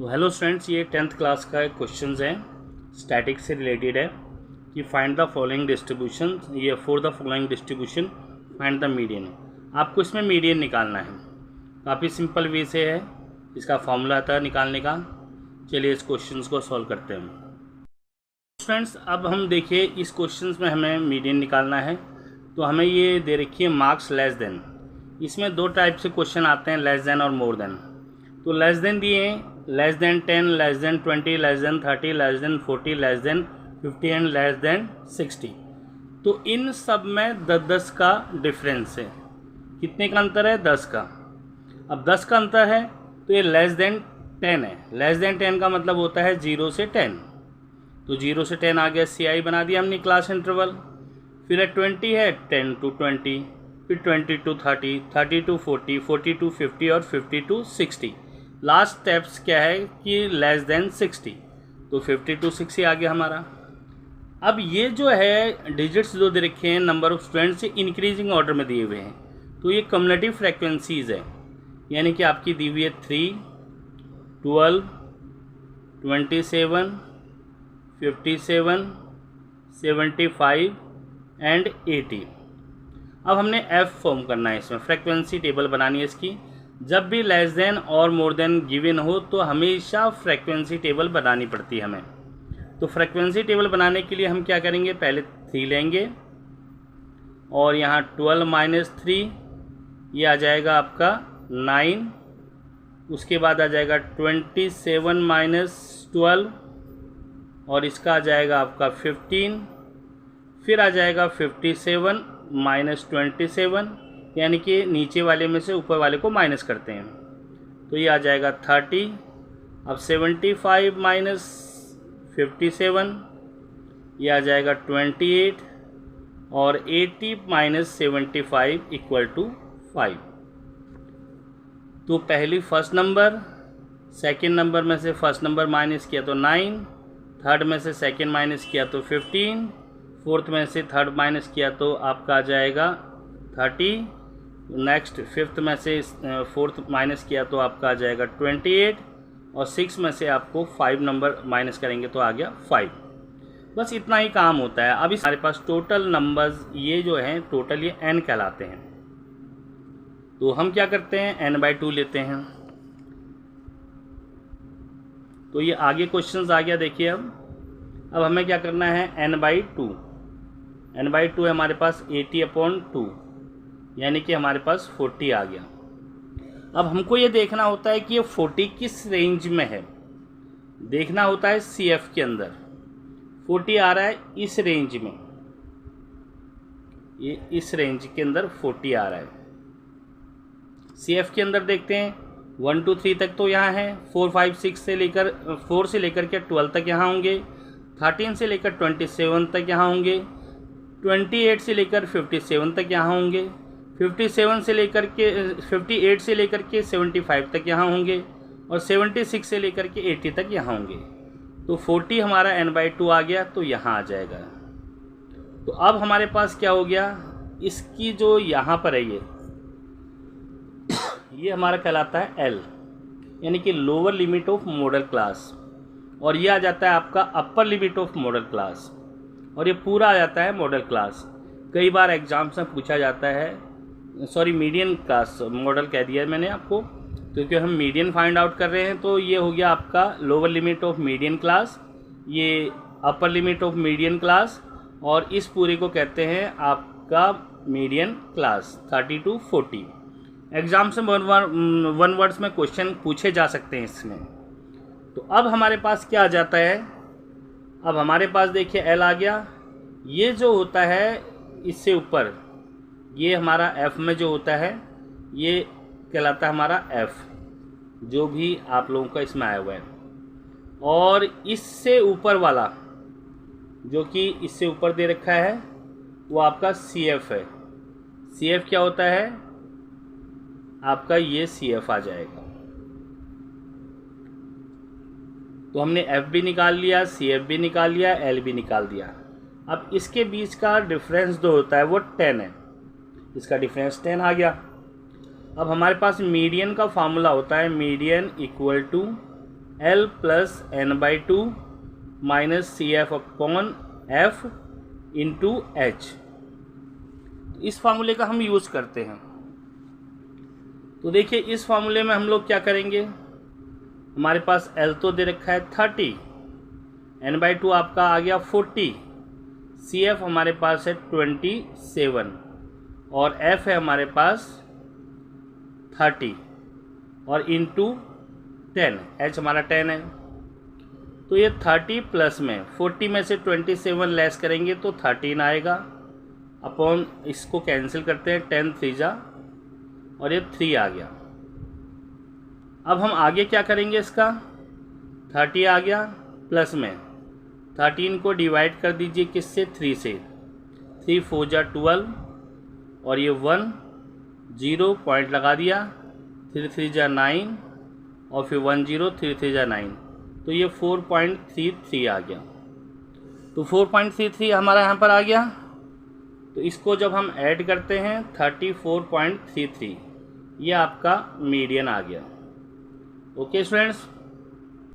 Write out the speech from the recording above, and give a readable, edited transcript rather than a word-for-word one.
तो hello students, ये 10th class का क्वेश्चन है, स्टैटिक से रिलेटेड है कि फाइंड द फॉलोइंग डिस्ट्रीब्यूशन, ये for the following distribution find the median. आपको इसमें मीडियन निकालना है। काफ़ी सिंपल वे से है, इसका फॉर्मूला आता है निकालने का। चलिए इस क्वेश्चन को सॉल्व करते हैं स्टूडेंट्स। अब हम देखिए इस क्वेश्चन में हमें मीडियन निकालना है, तो हमें ये दे रखी है मार्क्स लेस देन। इसमें दो टाइप से क्वेश्चन आते हैं, लेस देन और मोर देन। तो लेस देन दिए हैं, less than 10, less than 20, less than 30, less than 40, less than 50 and less than 60। तो इन सब में 10 का डिफरेंस है। कितने का अंतर है? 10 का। अब 10 का अंतर है तो ये लेस देन 10 है। लेस देन 10 का मतलब होता है 0 से 10। तो 0 से 10 आ गया, CI बना दिया हमने क्लास इंटरवल। फिर 20 है, 10 to 20, फिर 20 to 30, 30 to 40, 40 to 50 और 50 to 60। लास्ट स्टेप्स क्या है कि लेस देन 60, तो 50 to 60 आ गया हमारा। अब ये जो है डिजिट्स जो दे रखे हैं number of students increasing order में दिए हुए हैं, तो ये कम्युलेटिव फ्रिक्वेंसीज़ है। यानी कि आपकी दी हुई है 3, 12, 27, 57, 75 एंड 80। अब हमने F फॉर्म करना है, इसमें फ्रिक्वेंसी टेबल बनानी है इसकी। जब भी लेस देन और मोर देन गिवन हो तो हमेशा फ्रिक्वेंसी टेबल बनानी पड़ती है हमें। तो फ्रिक्वेंसी टेबल बनाने के लिए हम क्या करेंगे, पहले 3 लेंगे और यहाँ 12 माइनस 3, ये आ जाएगा आपका 9। उसके बाद आ जाएगा 27 माइनस 12 और इसका आ जाएगा आपका 15। फिर आ जाएगा 57 माइनस 27, यानी कि नीचे वाले में से ऊपर वाले को माइनस करते हैं, तो ये आ जाएगा 30। अब 75 माइनस 57, ये आ जाएगा 28 और 80 माइनस 75 इक्वल टू 5। तो पहली फर्स्ट नंबर, सेकंड नंबर में से फर्स्ट नंबर माइनस किया तो 9, थर्ड में से सेकंड माइनस किया तो 15, फोर्थ में से थर्ड माइनस किया तो आपका आ जाएगा 30। नेक्स्ट फिफ्थ में से फोर्थ माइनस किया तो आपका आ जाएगा 28 और 6 में से आपको 5 नंबर माइनस करेंगे तो आ गया 5। बस इतना ही काम होता है। अब हमारे पास टोटल नंबर्स ये जो हैं टोटल ये n कहलाते हैं। तो हम क्या करते हैं, n/2 लेते हैं। तो ये आगे क्वेश्चंस आ गया, देखिए अब हमें क्या करना है, n/2। n/2 है हमारे पास 80/2, यानी कि हमारे पास 40 आ गया। अब हमको ये देखना होता है कि ये 40 किस रेंज में है, देखना होता है। CF के अंदर 40 आ रहा है इस रेंज में, ये इस रेंज के अंदर 40 आ रहा है। CF के अंदर देखते हैं 1 2 3 तक तो यहाँ है, 4 5 6 से लेकर 4 से लेकर के 12 तक यहाँ होंगे, 13 से लेकर 27 तक यहाँ होंगे, 28 से लेकर 57 तक यहाँ होंगे, 57 से लेकर के 58 से लेकर के 75 तक यहाँ होंगे और 76 से लेकर के 80 तक यहाँ होंगे। तो 40 हमारा n/2 आ गया, तो यहाँ आ जाएगा। तो अब हमारे पास क्या हो गया, इसकी जो यहाँ पर है ये हमारा कहलाता है L, यानी कि lower limit of model class, और ये आ जाता है आपका अपर लिमिट ऑफ मॉडल क्लास, और ये पूरा आ जाता है मॉडल क्लास। कई बार एग्जाम्स में पूछा जाता है, सॉरी मीडियन क्लास, मॉडल कह दिया मैंने आपको, क्योंकि हम मीडियन फाइंड आउट कर रहे हैं। तो ये हो गया आपका lower limit of median class, ये upper limit of median class, और इस पूरे को कहते हैं आपका मीडियन क्लास 30 to 40। एग्जाम से वन वर्ड्स में क्वेश्चन पूछे जा सकते हैं इसमें। तो अब हमारे पास क्या आ जाता है, अब हमारे पास देखिए L आ गया। ये जो होता है इससे ऊपर, ये हमारा F में जो होता है ये कहलाता है हमारा F, जो भी आप लोगों का इसमें आया हुआ है। और इससे ऊपर वाला जो कि इससे ऊपर दे रखा है वो आपका CF है। CF क्या होता है आपका, ये CF आ जाएगा। तो हमने F भी निकाल लिया, CF भी निकाल लिया, L भी निकाल दिया। अब इसके बीच का डिफरेंस जो होता है वो 10 है, इसका डिफरेंस 10 आ गया। अब हमारे पास मीडियन का फार्मूला होता है median equal to L plus n/2 minus CF upon F into H। इस फार्मूले का हम यूज़ करते हैं। तो देखिए इस फार्मूले में हम लोग क्या करेंगे, हमारे पास L तो दे रखा है 30, n/2 आपका आ गया 40, CF हमारे पास है 27 और F है हमारे पास 30 और इंटू 10, H हमारा 10 है। तो ये 30 प्लस में 40 में से 27 लेस करेंगे तो 13 आएगा, अपॉन इसको कैंसिल करते हैं 10 3 जा और ये 3 आ गया। अब हम आगे क्या करेंगे, इसका 30 आ गया प्लस में 13 को डिवाइड कर दीजिए किससे, 3 से, 3 4 जा 12 और ये 1 0 पॉइंट लगा दिया, 3 3 जा 9 और फिर 1 0 3 3 जा 9, तो ये 4.33 आ गया। तो 4.33 हमारा यहाँ पर आ गया। तो इसको जब हम ऐड करते हैं 34.33, ये आपका मीडियन आ गया। Okay students.